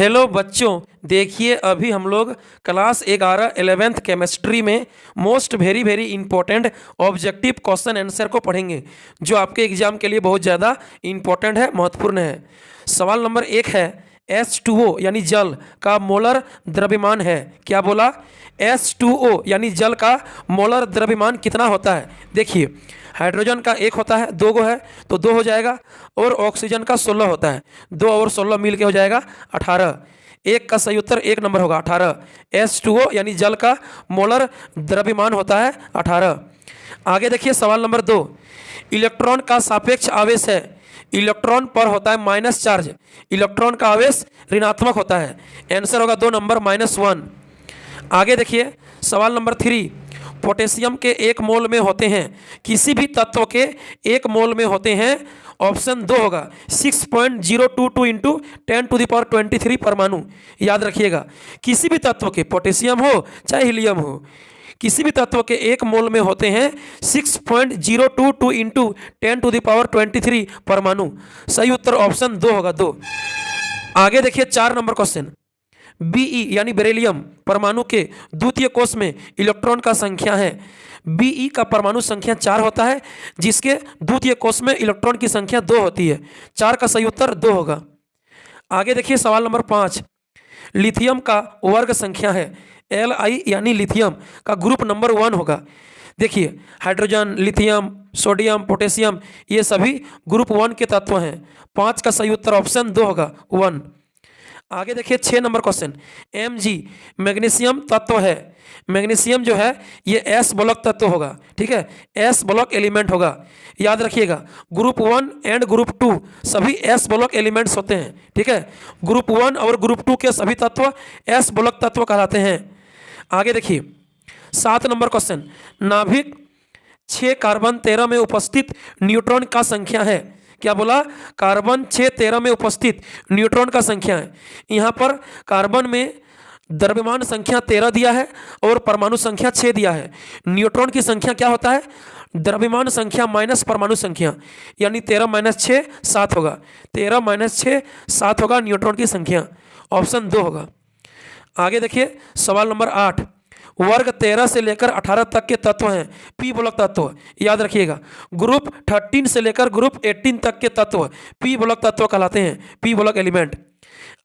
Hello बच्चों, देखिए अभी हम लोग क्लास 11 11th केमिस्ट्री में most very very important objective question answer को पढ़ेंगे, जो आपके एग्जाम के लिए बहुत ज़्यादा इंपॉर्टेंट है, महत्वपूर्ण है। सवाल नंबर 1 है, H2O यानी जल का मोलर द्रव्यमान है। क्या बोला? H2O यानी जल का मोलर द्रव्यमान कितना होता है? देखिए, हाइड्रोजन का 1 होता है, 2 गो है तो 2 हो जाएगा, और ऑक्सीजन का 16 होता है, 2 और 16 मिल के हो जाएगा 18। एक का सही उत्तर 1 नंबर होगा 18। H2O यानी जल का मोलर द्रव्यमान होता है 18। आगे देखिए सवाल नंबर 2, इलेक्ट्रॉन का सापेक्ष आवेश है। इलेक्ट्रॉन पर होता है माइनस चार्ज, इलेक्ट्रॉन का आवेश ऋणात्मक होता है। आंसर होगा 2 नंबर -1। आगे देखिए सवाल नंबर 3, पोटेशियम के 1 मोल में होते हैं, किसी भी तत्व के 1 मोल में होते हैं। ऑप्शन 2 होगा 6.022 इंटू 10⁻23 परमाणु। याद रखिएगा, किसी भी तत्व के, पोटेशियम हो चाहे हीलियम हो, किसी भी तत्व के 1 मोल में होते हैं 6.022 इंटू 10⁻23 परमाणु। सही उत्तर ऑप्शन 2 होगा 2। आगे देखिए 4 नंबर क्वेश्चन, Be यानी बेरिलियम परमाणु के द्वितीय कोष में इलेक्ट्रॉन का संख्या है। Be का परमाणु संख्या 4 होता है, जिसके द्वितीय कोष में इलेक्ट्रॉन की संख्या 2 होती है। 4 का सही उत्तर 2 होगा। आगे देखिए सवाल नंबर 5, लिथियम का वर्ग संख्या है। Li यानी लिथियम का ग्रुप नंबर 1 होगा। देखिए, हाइड्रोजन, लिथियम, सोडियम, पोटेशियम, ये सभी ग्रुप 1 के तत्व हैं। 5 का सही उत्तर ऑप्शन 2 होगा 1। आगे देखिए 6 नंबर क्वेश्चन, Mg मैग्नीशियम तत्व है। मैग्नीशियम जो है ये S ब्लॉक तत्व होगा, ठीक है, S ब्लॉक एलिमेंट होगा। याद रखिएगा, ग्रुप 1 एंड ग्रुप 2 सभी S ब्लॉक एलिमेंट्स होते हैं, ठीक है। ग्रुप 1 और ग्रुप 2 के सभी तत्व S ब्लॉक तत्व कहलाते हैं। आगे देखिए 7 नंबर क्वेश्चन, नाभिक 6 कार्बन 13 में उपस्थित न्यूट्रॉन का संख्या है। क्या बोला? कार्बन 6 13 में उपस्थित न्यूट्रॉन का संख्या है। यहाँ पर कार्बन में द्रव्यमान संख्या 13 दिया है और परमाणु संख्या 6 दिया है। न्यूट्रॉन की संख्या क्या होता है? द्रव्यमान संख्या माइनस परमाणु संख्या, यानी 13 - 6 7 होगा। 13 - 6 7 होगा न्यूट्रॉन की संख्या। ऑप्शन 2 होगा। आगे देखिए सवाल नंबर 8, वर्ग 13 से लेकर 18 तक के तत्व हैं पी ब्लॉक तत्व। याद रखिएगा, ग्रुप 13 से लेकर ग्रुप 18 तक के तत्व पी ब्लॉक तत्व कहलाते हैं, पी ब्लॉक एलिमेंट।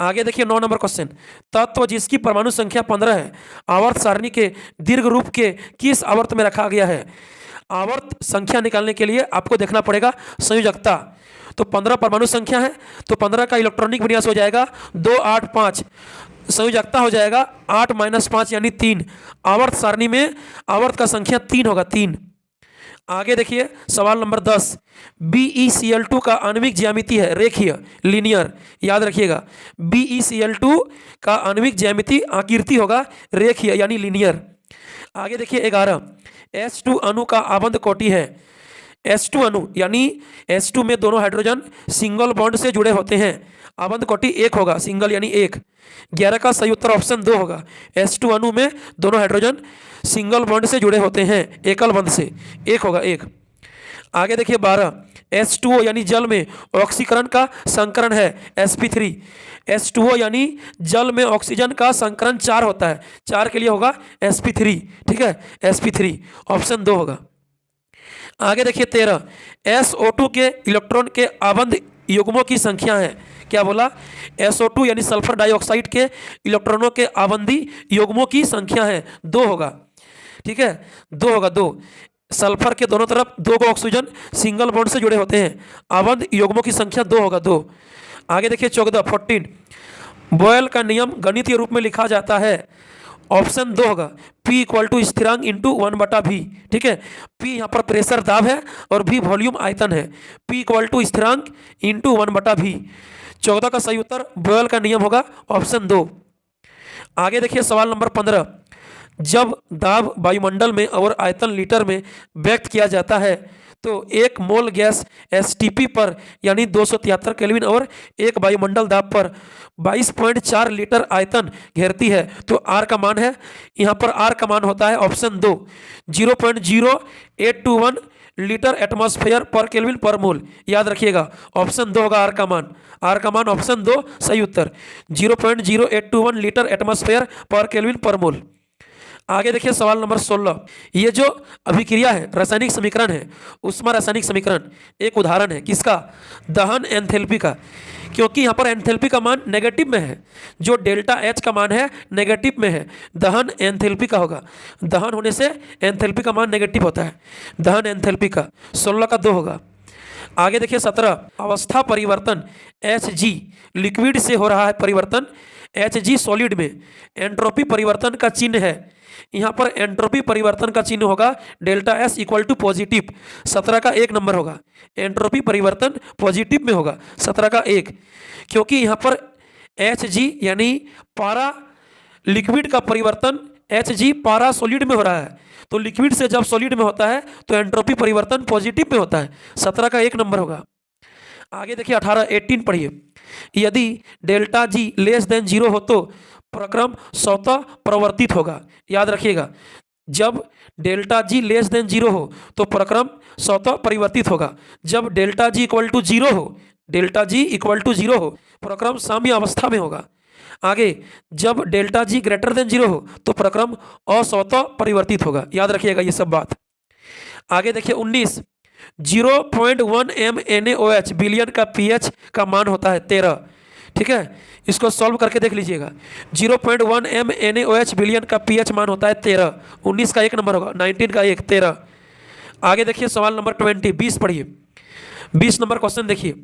आगे देखिए 9 नंबर क्वेश्चन, तत्व जिसकी परमाणु संख्या 15 है, आवर्त सारणी के दीर्घ रूप के किस आवर्त में रखा गया है? आवर्त संख्या निकालने के लिए आपको देखना पड़ेगा संयोजकता। तो 15 परमाणु संख्या है, तो 15 का इलेक्ट्रॉनिक विन्यास हो जाएगा 2 8 5, संयोजकता हो जाएगा 8 - 5 यानी 3। आवर्त सारणी में आवर्त का संख्या 3 होगा 3। आगे देखिए सवाल नंबर 10, BeCl2 का आणविक ज्यामिति है रेखीय, लीनियर। याद रखिएगा, BeCl2 का आणविक ज्यामिति आकृति होगा रेखीय यानी लीनियर। आगे देखिए 11, H2 अणु का आबंध कोटि है। H2 अणु यानी H2 में दोनों हाइड्रोजन सिंगल बॉन्ड से जुड़े होते हैं। आबंध कोटि 1 होगा, सिंगल यानी 1। 11 का सही उत्तर ऑप्शन 2 होगा। H2 अणु में दोनों हाइड्रोजन सिंगल बॉन्ड से जुड़े होते हैं, एकल बंध से, 1 होगा 1। आगे देखिए 12, H2O यानी जल में ऑक्सीकरण का संकरण है sp3। H2O यानी जल में ऑक्सीजन का संकरण 4 होता है, 4 के लिए होगा sp3, ठीक है, sp3 ऑप्शन 2 होगा। आगे देखिए 13, SO2 के इलेक्ट्रॉन के आबंध युग्मों की संख्या है। क्या बोला? SO2 यानी सल्फर डाइऑक्साइड के इलेक्ट्रॉनों के आबंधी युग्मों की संख्या है 2 होगा, ठीक है, 2 होगा 2। सल्फर के दोनों तरफ 2 को ऑक्सीजन सिंगल बॉन्ड से जुड़े होते हैं, आबंध युग्मों की संख्या 2 होगा 2। आगे देखिए 14 बॉयल का नियम गणितीय रूप में लिखा जाता है। ऑप्शन 2 होगा P = स्थिरांक इंटू 1/V, ठीक है। P यहाँ पर प्रेशर दाब है और V वॉल्यूम आयतन है। P = स्थिरांक इंटू 1/V। 14 का सही उत्तर बॉयल का नियम होगा ऑप्शन 2। आगे देखिए सवाल नंबर 15, जब दाब वायुमंडल में और आयतन लीटर में व्यक्त किया जाता है तो 1 मोल गैस STP पर यानी 273 केल्विन और 1 वायुमंडल दाब पर 22.4 लीटर आयतन घेरती है। तो R का मान है, यहाँ पर R का मान होता है ऑप्शन 2 0.0821 लीटर एटमॉस्फेयर पर केल्विन पर मोल। याद रखिएगा ऑप्शन 2 होगा आर का मान ऑप्शन 2 सही उत्तर 0.0821 लीटर एटमॉस्फेयर पर केल्विन पर मोल। आगे देखिए सवाल नंबर 16। ये जो अभिक्रिया है रासायनिक समीकरण है, उष्मा रासायनिक समीकरण एक उदाहरण है किसका, दहन एंथैल्पी का। क्योंकि यहाँ पर एंथैल्पी का मान नेगेटिव में है, जो डेल्टा एच का मान है नेगेटिव में है, दहन एंथैल्पी का होगा। दहन होने से एंथैल्पी का मान नेगेटिव होता है, दहन एंथैल्पी का 16 का 2 होगा। आगे देखिए 17 अवस्था परिवर्तन Hg लिक्विड से हो रहा है परिवर्तन Hg सॉलिड में, एंट्रोपी परिवर्तन का चिन्ह है। यहाँ पर एंट्रोपी परिवर्तन का चिन्ह होगा delta S equal to positive, 17 का 1 नंबर होगा। एंट्रोपी परिवर्तन पॉजिटिव में होगा 17 का 1, क्योंकि यहाँ पर Hg यानी पारा लिक्विड का परिवर्तन Hg पारा सॉलिड में हो रहा है, तो लिक्विड से जब सॉलिड में होता है तो एंट्रोपी परिवर्तन पॉजिटिव में होता है, 17 का 1 नंबर होगा। आगे देखिए 18 पढ़िए। यदि डेल्टा जी लेस देन 0 हो तो प्रक्रम स्वतः प्रवर्तित होगा। याद रखिएगा जब डेल्टा जी लेस देन 0 हो तो प्रक्रम स्वतः परिवर्तित होगा। जब डेल्टा जी इक्वल टू 0 हो, डेल्टा जी इक्वल टू 0 हो प्रक्रम साम्य अवस्था में होगा। आगे जब डेल्टा जी ग्रेटर देन 0 हो तो प्रक्रम अस्वतः परिवर्तित होगा। याद रखिएगा ये सब बात। आगे देखिए 19 0.1 mNaOH बिलियन का pH का मान होता है 13। ठीक है, इसको सॉल्व करके देख लीजिएगा। 0.1 mNaOH बिलियन का pH मान होता है 13। 19 का 1 नंबर होगा, 19 का 1 13। आगे देखिए सवाल नंबर 20 पढ़िए। 20 नंबर क्वेश्चन देखिए।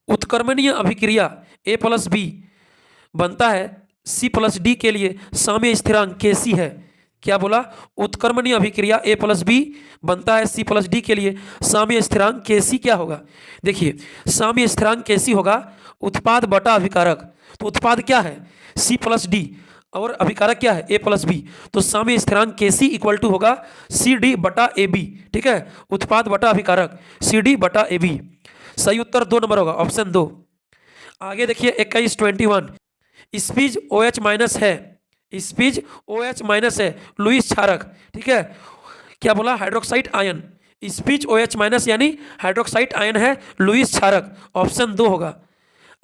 उत्क्रमणीय अभिक्रिया A+B बनता है C+D के लिए साम्य स्थिरांक Kc है। क्या बोला, उत्क्रमणीय अभिक्रिया A+B बनता है C+D के लिए साम्य स्थिरांक Kc क्या होगा। देखिए साम्य स्थिरांक Kc होगा उत्पाद बटा अभिकारक। तो उत्पाद क्या है C+D और अभिकारक क्या है A+B, तो साम्य स्थिरांक Kc इक्वल टू होगा CD बटा AB। ठीक है, उत्पाद बटा अभिकारक CD बटा AB। सही उत्तर 2 नंबर होगा ऑप्शन 2। आगे देखिए 21 स्पीज OH माइनस है, स्पीज OH माइनस है लुईस क्षारक। ठीक है, क्या बोला हाइड्रोक्साइड आयन, स्पीज OH माइनस यानी हाइड्रोक्साइड आयन है लुईस क्षारक, ऑप्शन 2 होगा।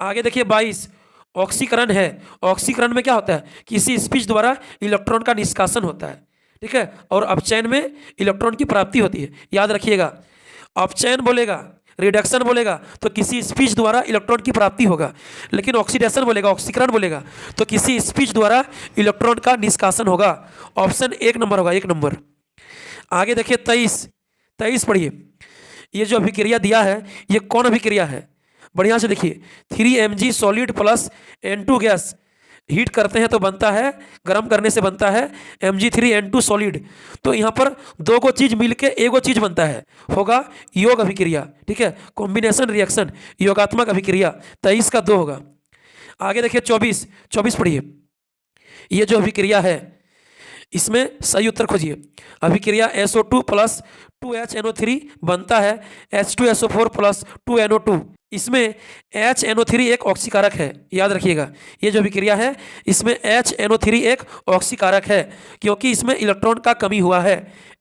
आगे देखिए 22 ऑक्सीकरण है। ऑक्सीकरण में क्या होता है, किसी स्पीज द्वारा इलेक्ट्रॉन का निष्कासन होता है। ठीक है, और अपचयन में इलेक्ट्रॉन की प्राप्ति होती है। याद रखिएगा अपचयन बोलेगा, रिडक्शन बोलेगा तो किसी स्पीच द्वारा इलेक्ट्रॉन की प्राप्ति होगा, लेकिन ऑक्सीडेशन बोलेगा, ऑक्सीकरण बोलेगा तो किसी स्पीच द्वारा इलेक्ट्रॉन का निष्कासन होगा। ऑप्शन 1 नंबर होगा, 1 नंबर। आगे देखिए 23 पढ़िए। ये जो अभिक्रिया दिया है ये कौन अभिक्रिया है, बढ़िया से देखिए। 3Mg solid plus N2 gas heat करते हैं तो बनता है, गर्म करने से बनता है Mg3N2 सॉलिड। तो यहाँ पर दो को चीज मिलके एगो चीज बनता है, होगा योग अभिक्रिया। ठीक है, कॉम्बिनेशन रिएक्शन, योगात्मक अभिक्रिया। 23 का 2 होगा। आगे देखिए 24 पढ़िए। ये जो अभिक्रिया है इसमें सही उत्तर खोजिए। अभिक्रिया SO2 प्लस 2HNO3 बनता है H2SO4 प्लस 2NO2। इसमें HNO3 एक ऑक्सीकारक है। याद रखिएगा ये जो अभिक्रिया है इसमें HNO3 एक ऑक्सीकारक है, क्योंकि इसमें इलेक्ट्रॉन का कमी हुआ है।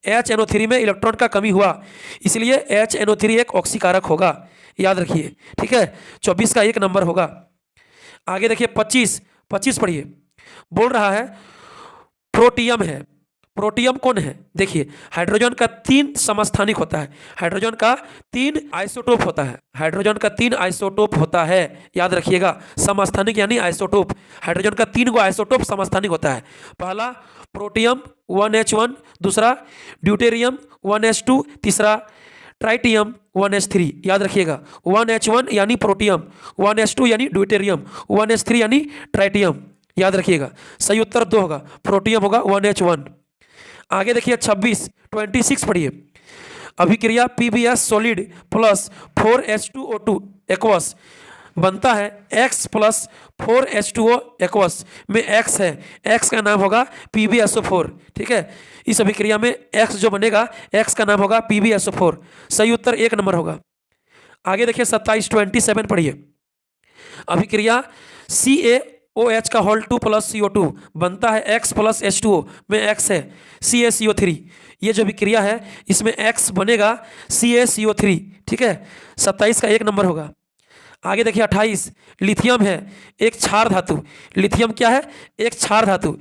HNO3 में इलेक्ट्रॉन का कमी हुआ, इसलिए HNO3 एक ऑक्सीकारक होगा। याद रखिए, ठीक है, 24 का 1 नंबर होगा। आगे देखिए 25 पढ़िए। बोल रहा है प्रोटियम है। प्रोटियम कौन है, देखिए हाइड्रोजन का 3 समस्थानिक होता है, हाइड्रोजन का 3 आइसोटोप होता है, हाइड्रोजन का 3 आइसोटोप होता है। याद रखिएगा समस्थानिक यानी आइसोटोप, हाइड्रोजन का 3 गो आइसोटोप समस्थानिक होता है। पहला प्रोटियम 1H1, दूसरा ड्यूटेरियम 1H2, तीसरा ट्राइटियम 1H3। याद रखिएगा 1H1 यानी प्रोटियम, 1H2 यानी ड्यूटेरियम, 1H3 यानी ट्राइटियम। याद रखिएगा सही उत्तर 2 होगा, प्रोटियम होगा 1H1। आगे देखिए 26 पढ़िए। अभिक्रिया PbS solid plus 4H2O2 aqueous बनता है X प्लस 4H2O एक्वस में X है, X का नाम होगा PbSO4। ठीक है, इस अभिक्रिया में X जो बनेगा X का नाम होगा PbSO4। सही उत्तर 1 नंबर होगा। आगे देखिए 27 पढ़िए। अभिक्रिया OH का होल 2 प्लस CO2 बनता है X प्लस H2O में X है CaCO3। ये जो विक्रिया है इसमें X बनेगा CaCO3। ठीक है, 27 का 1 नंबर होगा। आगे देखिए 28 लिथियम है, एक क्षार धातु। लिथियम क्या है? एक क्षार धातु।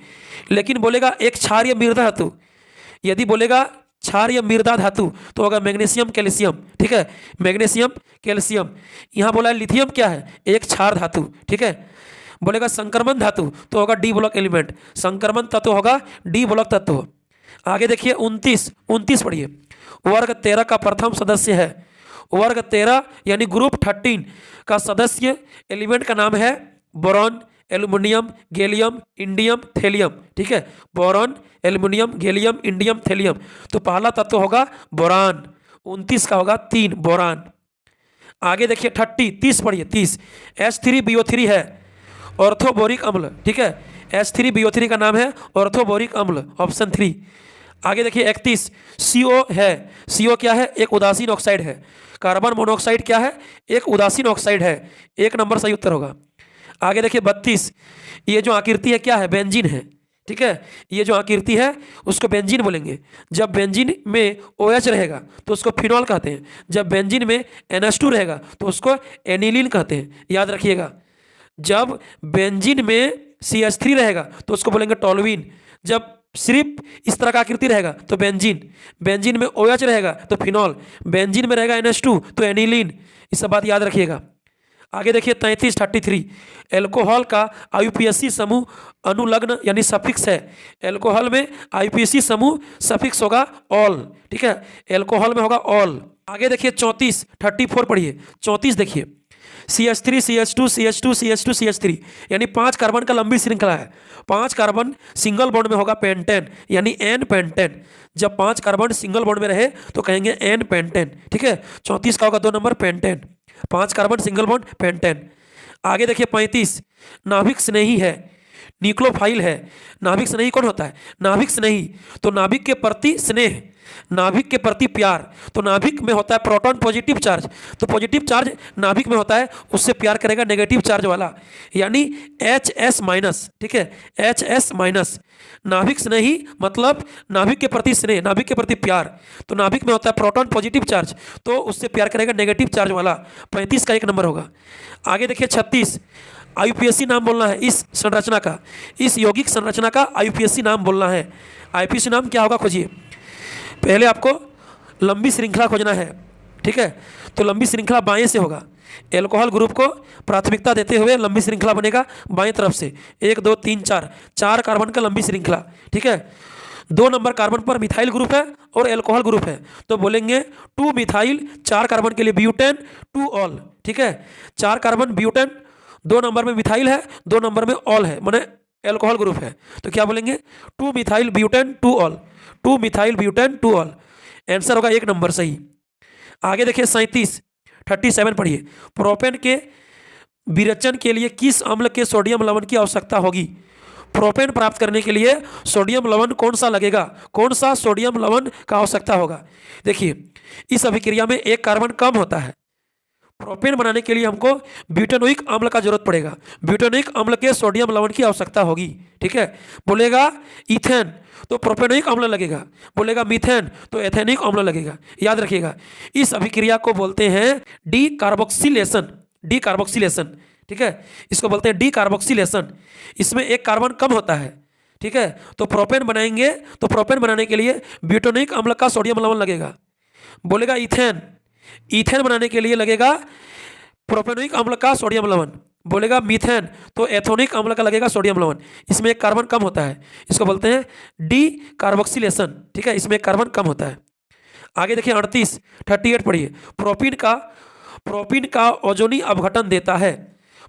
लेकिन बोलेगा एक क्षार या मृदा धातु। यदि बोलेगा क्षार या मृदा धातु तो होगा मैग्नीशियम कैल्शियम। ठीक है, मैग्नीशियम कैल्शियम। यहाँ बोला है लिथियम क्या है? एक क्षार धातु। ठीक है, बोलेगा संक्रमण धातु तो होगा डी ब्लॉक एलिमेंट। संक्रमण तत्व होगा डी ब्लॉक तत्व। आगे देखिए 29 पढ़िए। वर्ग 13 का प्रथम सदस्य है। वर्ग 13 यानी ग्रुप 13 का सदस्य एलिमेंट का नाम है boron, aluminium, gallium, indium, thallium. ठीक है, boron, aluminium, gallium, indium, thallium. तो पहला तत्व होगा बोरान। 29 का होगा 3 बोरान। आगे देखिए 30 पढ़िए। 30 H3BO3 है, ऑर्थोबोरिक अम्ल। ठीक है, H3BO3 का नाम है ऑर्थोबोरिक अम्ल, ऑप्शन 3। आगे देखिए 31 CO है। CO क्या है? एक उदासीन ऑक्साइड है। कार्बन मोनोऑक्साइड क्या है? एक उदासीन ऑक्साइड है। 1 नंबर सही उत्तर होगा। आगे देखिए 32 ये जो आकृति है क्या है? बेंजीन है। ठीक है, ये जो आकृति है उसको बेंजीन बोलेंगे। जब बेंजीन में OH रहेगा तो उसको फिनॉल कहते हैं। जब बेंजीन में NH2 रहेगा तो उसको एनिलीन कहते हैं, याद रखिएगा। जब बेंजीन में CH3 रहेगा तो उसको बोलेंगे टोल्यूइन। जब सिर्फ इस तरह का आकृति रहेगा तो बेंजीन। बेंजीन में OH रहेगा तो फिनॉल। बेंजीन में रहेगा NH2 तो एनिलीन। ये सब बात याद रखिएगा। आगे देखिए 33 एल्कोहल का IUPAC समूह अनुलग्न यानी सफिक्स है। एल्कोहल में IUPAC समूह सफिक्स होगा ऑल। ठीक है, एल्कोहल में होगा ऑल। आगे देखिए 34 पढ़िए। 34 देखिए CH3 CH2 CH2 CH2 CH3 यानी 5 कार्बन का लंबी श्रृंखला है। 5 कार्बन सिंगल बॉन्ड में होगा पेंटेन यानी एन पेंटेन। जब 5 कार्बन सिंगल बॉन्ड में रहे तो कहेंगे एन पेंटेन। ठीक है, 34 का होगा 2 number pentane. 5 carbon single bond pentane. आगे देखिए 35 नाभिक स्नेही है, न्यूक्लियोफाइल है। नाभिक स्नेही कौन होता है? नाभिक स्नेही तो नाभिक के प्रति स्नेह, नाभिक के प्रति प्यार। तो नाभिक में होता है प्रोटॉन पॉजिटिव चार्ज, तो पॉजिटिव चार्ज नाभिक में होता है, उससे प्यार करेगा नेगेटिव चार्ज वाला यानी HS-। ठीक है, HS-। नाभिक स्नेही मतलब नाभिक के प्रति स्नेह, नाभिक के प्रति प्यार। तो नाभिक में होता है प्रोटॉन पॉजिटिव चार्ज तो उससे प्यार करेगा नेगेटिव चार्ज वाला। 35 का 1 नंबर होगा। आगे देखिए 36 IUPAC नाम बोलना है इस संरचना का, इस यौगिक संरचना का IUPAC नाम बोलना है। IUPAC नाम क्या होगा खोजिए। पहले आपको लंबी श्रृंखला खोजना है। ठीक है, तो लंबी श्रृंखला बाएं से होगा। एल्कोहल ग्रुप को प्राथमिकता देते हुए लंबी श्रृंखला बनेगा बाएं तरफ से। 1 2 3 4 कार्बन का लंबी श्रृंखला। ठीक है, 2 नंबर कार्बन पर मिथाइल ग्रुप है और एल्कोहल ग्रुप है तो बोलेंगे 2 मिथाइल। 4 कार्बन के लिए ब्यूटेन 2 ऑल। ठीक है, 4 कार्बन ब्यूटेन, 2 नंबर में मिथाइल है, 2 नंबर में ऑल है, माने एल्कोहल ग्रुप है तो क्या बोलेंगे 2 methyl butane 2 all. 2 methyl butane 2 all. Answer होगा 1 नंबर सही। आगे देखिए 37 पढ़िए। प्रोपेन के विरेचन के लिए किस अम्ल के सोडियम लवण की आवश्यकता होगी? प्रोपेन प्राप्त करने के लिए सोडियम लवण कौन सा लगेगा? कौन सा सोडियम लवण का आवश्यकता होगा? देखिए इस अभिक्रिया में 1 कार्बन कम होता है। प्रोपेन बनाने के लिए हमको ब्यूटेनोइक अम्ल का जरूरत पड़ेगा। ब्यूटेनोइक अम्ल के सोडियम लवण की आवश्यकता होगी। ठीक है, बोलेगा इथेन तो प्रोपेनोइक अम्ल लगेगा, बोलेगा मीथेन तो एथेनिक अम्ल लगेगा। याद रखिएगा इस अभिक्रिया को बोलते हैं डी कार्बोक्सिलेशन। D carboxylation. ठीक है, इसको बोलते हैं डी कार्बोक्सिलेशन। इसमें 1 कार्बन कम होता है। ठीक है, तो प्रोपेन बनाएंगे तो प्रोपेन बनाने के लिए ब्यूटेनोइक अम्ल का सोडियम लवण लगेगा। बोलेगा इथेन, इथेन बनाने के लिए लगेगा प्रोपेनोइक अम्ल का सोडियम लवण। बोलेगा मीथेन तो एथोनिक अम्ल का लगेगा सोडियम लवण। इसमें 1 कार्बन कम होता है, इसको बोलते हैं डी कार्बोक्सिलेशन। ठीक है, इसमें 1 कार्बन कम होता है। आगे देखिए 38 पढ़िए। प्रोपीन का ओजोनी अपघटन देता है।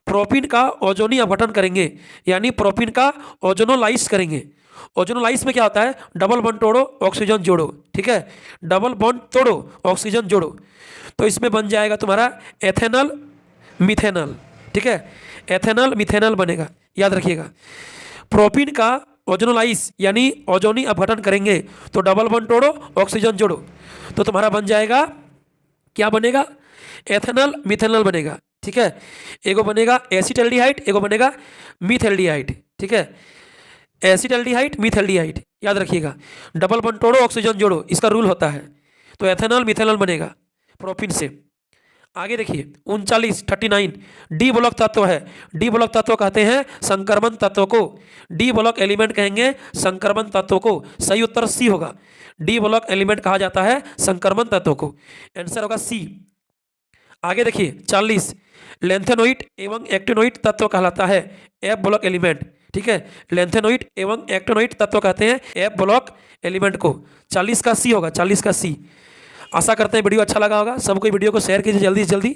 प्रोपीन का ओजोनी अपघटन करेंगे यानी प्रोपीन का ओजोनोलाइज करेंगे। ओजोनोलाइज में क्या होता है? डबल बॉन्ड तोड़ो ऑक्सीजन जोड़ो। ठीक है, डबल बॉन्ड तोड़ो ऑक्सीजन जोड़ो तो इसमें बन जाएगा तुम्हारा एथेनल मिथेनल। ठीक है, एथेनल मिथेनल बनेगा, याद रखिएगा। प्रोपीन का ओजोनोलाइज यानी ओजोनी अपघटन करेंगे तो डबल बॉन्ड तोड़ो ऑक्सीजन जोड़ो तो तुम्हारा बन जाएगा क्या बनेगा? एथेनल मिथेनल बनेगा। ठीक है। एगो बनेगा एसिटल्डिहाइड, एगो बनेगा मीथेल्डिहाइड। ठीक है, एसिटल्डिहाइड मीथेल्डिहाइड याद रखिएगा। डबल बॉन्ड तोड़ो, ऑक्सीजन जोड़ो, इसका रूल होता है। तो एथेनॉल मिथेनॉल बनेगा प्रोपिन से। आगे देखिए 39 डी ब्लॉक तत्व है। डी ब्लॉक तत्व कहते हैं संक्रमण तत्व को। डी ब्लॉक एलिमेंट कहेंगे संक्रमण तत्व को। सही उत्तर सी होगा। डी ब्लॉक एलिमेंट कहा जाता है संक्रमण तत्व को। आंसर होगा सी। आगे देखिए 40 लेंथेनोइड एवं एक्टिनोइड तत्व कहलाता है एफ ब्लॉक एलिमेंट। ठीक है, लेंथेनोइड एवं एक्टिनोइड तत्व कहते हैं एफ ब्लॉक एलिमेंट को। 40 का सी होगा, 40 का सी। आशा करते हैं वीडियो अच्छा लगा होगा। सबको वीडियो को शेयर कीजिए जल्दी से जल्दी।